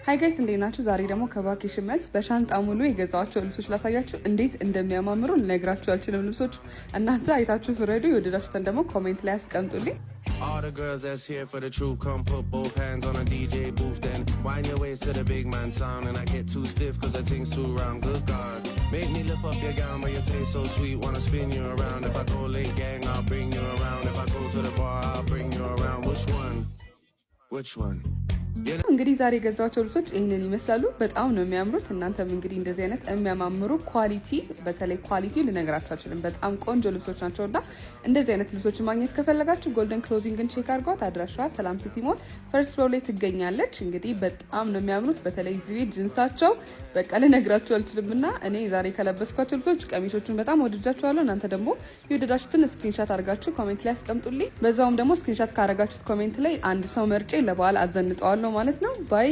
ሃይ ጋይስ እንዴት ናችሁ? ዛሬ ደግሞ ከቫኬሽን መልስ በሻንጣ ሙሉ የገዛኋቸው ልብሶች ላሳያችሁ። እንዴት እንደሚያማምሩ ልነግራችሁ አልችልም። ልብሶች እናንተ አይታችሁ ፍረዱ። የወደዳችሁትን ደግሞ ኮሜንት ላይ አስቀምጡልኝ። All the girls that's here for the truth, come put both hands on a DJ booth, then wind your waist to the big man sound, and I get too stiff cause the thing's too round. Good God, make me lift up your gown, but your face so sweet, wanna spin you around. If I go late gang, I'll bring you around. If I go to the bar, I'll bring you around. Which one? Which one? እንግዲህ ዛሬ የገዛኋቸው ልብሶች ይሄንን ይመስላሉ። በጣም ነው የሚያምሩት። እናንተም እንግዲህ እንደዚህ አይነት የሚያማምሩ ኳሊቲ፣ በተለይ ኳሊቲ ልነግራችሁ አልችልም። በጣም ቆንጆ ልብሶች ናቸውና እንደዚህ አይነት ልብሶችን ማግኘት ከፈለጋችሁ ጎልደን ክሎዚንግን ቼክ አድርጓት። አድራሻዋ ሰላም ሲቲ ሞል ፈርስት ፍሎር ላይ ትገኛለች። እንግዲህ በጣም ነው የሚያምሩት። በተለይ እዚህ ጅንሳቸው በቃ ልነግራችሁ አልችልምና እኔ ዛሬ ከለበስኳቸው ልብሶች ቀሚሶቹን በጣም ወድጃቸዋለሁ። እናንተ ደግሞ የወደዳችሁትን ስክሪንሻት አድርጋችሁ ኮሜንት ላይ አስቀምጡልኝ። በዛውም ደግሞ ስክሪንሻት ካረጋችሁት ኮሜንት ላይ አንድ ሰው መርጬ ለበዓል አዘንጠዋለሁ ማለት ነው። ባይ